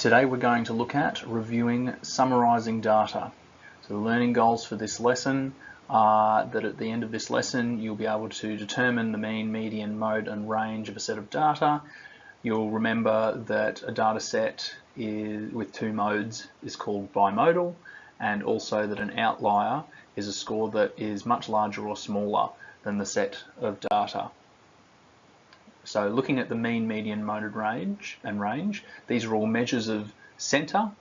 Today we're going to look at reviewing summarising data. So the learning goals for this lesson are that at the end of this lesson you'll be able to determine the mean, median, mode and range of a set of data. You'll remember that a data set with two modes is called bimodal, and also that an outlier is a score that is much larger or smaller than the set of data. So looking at the mean, median, mode and range, these are all measures of centre,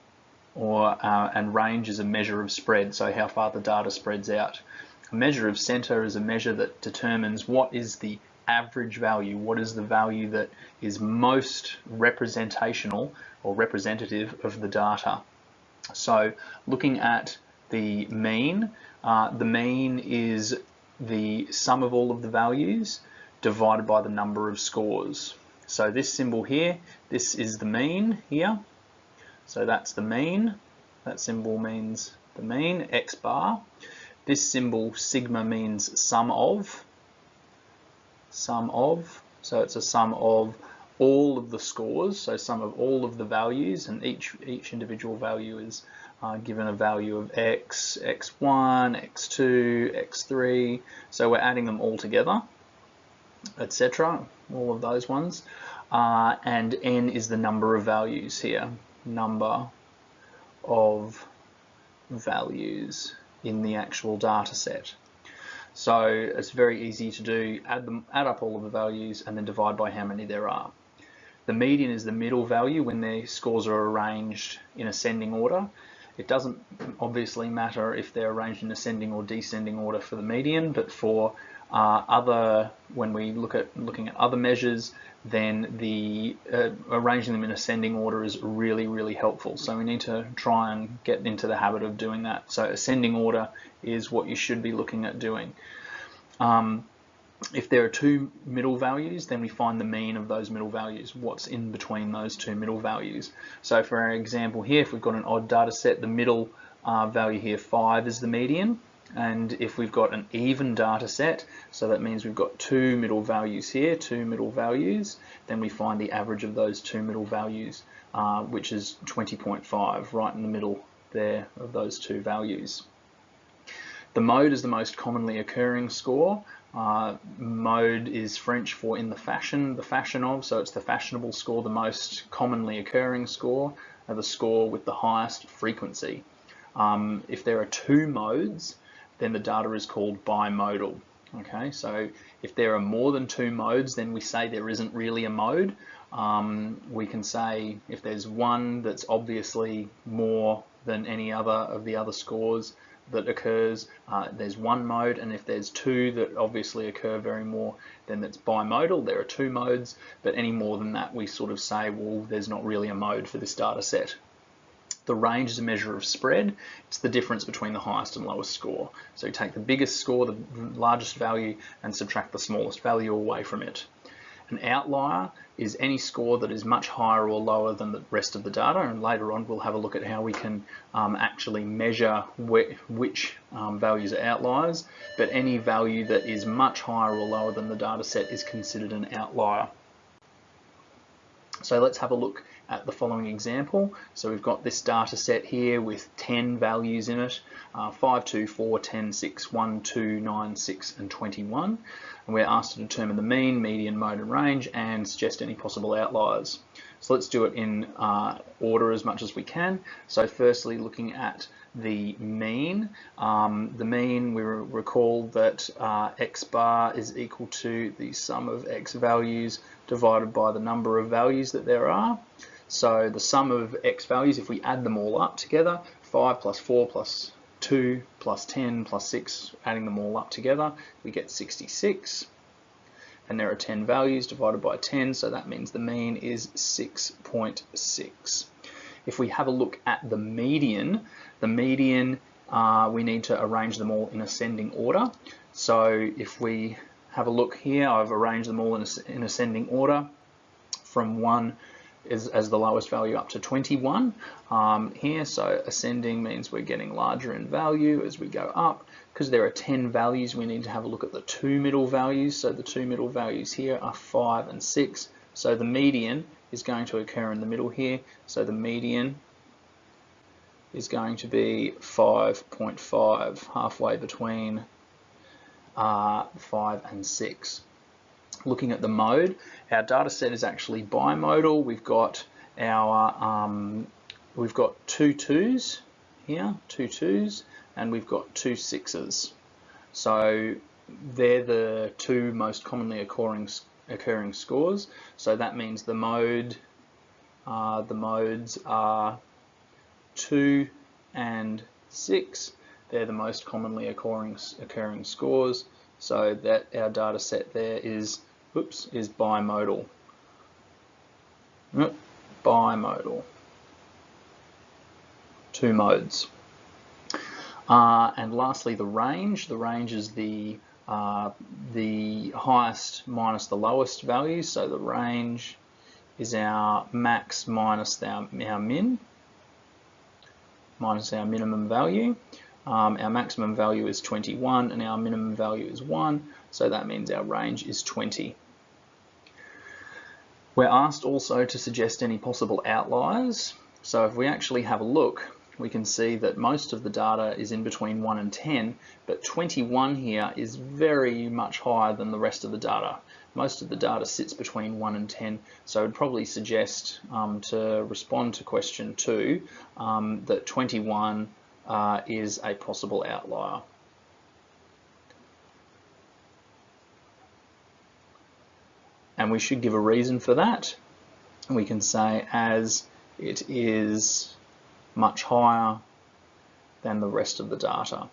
and range is a measure of spread, so how far the data spreads out. A measure of centre is a measure that determines what is the average value, what is the value that is most representational or representative of the data. So looking at the mean is the sum of all of the values divided by the number of scores. So this symbol here, this is the mean here. So that's the mean. That symbol means the mean, X bar. This symbol, sigma, means sum of. So it's a sum of all of the scores, so sum of all of the values, and each individual value is given a value of X, X1, X2, X3. So we're adding them all together, etc., all of those ones, and n is the number of values here, number of values in the actual data set. So it's very easy to do, add up all of the values and then divide by how many there are. The median is the middle value when the scores are arranged in ascending order. It doesn't obviously matter if they're arranged in ascending or descending order for the median, but for when we looking at other measures, then the arranging them in ascending order is really helpful. So we need to try and get into the habit of doing that. So ascending order is what you should be looking at doing. If there are two middle values, then we find the mean of those middle values, what's in between those two middle values. So for our example here, if we've got an odd data set, the middle value here, 5, is the median. And if we've got an even data set, so that means we've got two middle values here, two middle values, then we find the average of those two middle values, which is 20.5, right in the middle there of those two values. The mode is the most commonly occurring score. Mode is French for in the fashion of, so it's the fashionable score, the most commonly occurring score, or the score with the highest frequency. If there are two modes, then the data is called bimodal. Okay, so if there are more than two modes, then we say there isn't really a mode. We can say if there's one that's obviously more than any other of the other scores that occurs, there's one mode, and if there's two that obviously occur very more, then that's bimodal. There are two modes, but any more than that, we sort of say, well, there's not really a mode for this data set. The range is a measure of spread. It's the difference between the highest and lowest score. So you take the biggest score, the largest value, and subtract the smallest value away from it. An outlier is any score that is much higher or lower than the rest of the data, and later on we'll have a look at how we can actually measure which values are outliers, but any value that is much higher or lower than the data set is considered an outlier. So let's have a look at the following example. So we've got this data set here with 10 values in it, 5, 2, 4, 10, 6, 1, 2, 9, 6 and 21. And we're asked to determine the mean, median, mode and range and suggest any possible outliers. So let's do it in order as much as we can. So firstly, looking at the mean. The mean, we recall that X bar is equal to the sum of X values divided by the number of values that there are. So the sum of X values, if we add them all up together, 5 plus 4 plus 2 plus 10 plus 6, adding them all up together, we get 66. And there are 10 values divided by 10, so that means the mean is 6.6. If we have a look at the median, we need to arrange them all in ascending order. So if we have a look here, I've arranged them all in ascending order from 1 as the lowest value up to 21 here. So ascending means we're getting larger in value as we go up. Because there are 10 values, we need to have a look at the two middle values. So the two middle values here are 5 and 6. So the median is going to occur in the middle here. So the median is going to be 5.5, halfway between 5 and 6. Looking at the mode, our data set is actually bimodal. We've got two 2s here, two 2s, and we've got two 6s. So they're the two most commonly occurring scores. So that means the modes are 2 and 6. They're the most commonly occurring scores. So that our data set there is bimodal. Bimodal. Two modes. And lastly, the range. The range is the highest minus the lowest value. So the range is our max minus our min, minus our minimum value. Our maximum value is 21 and our minimum value is 1, so that means our range is 20. We're asked also to suggest any possible outliers. So if we actually have a look, we can see that most of the data is in between 1 and 10, but 21 here is very much higher than the rest of the data. Most of the data sits between 1 and 10, so I'd probably suggest to respond to question 2 that 21 is a possible outlier. And we should give a reason for that. We can say as it is much higher than the rest of the data.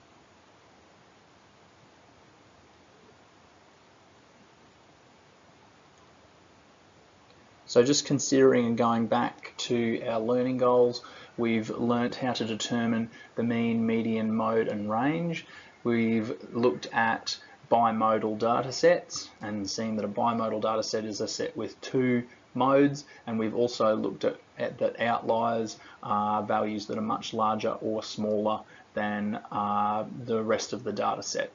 So just considering and going back to our learning goals, we've learnt how to determine the mean, median, mode and range. We've looked at bimodal data sets and seen that a bimodal data set is a set with two modes, and we've also looked at that outliers are values that are much larger or smaller than the rest of the data set.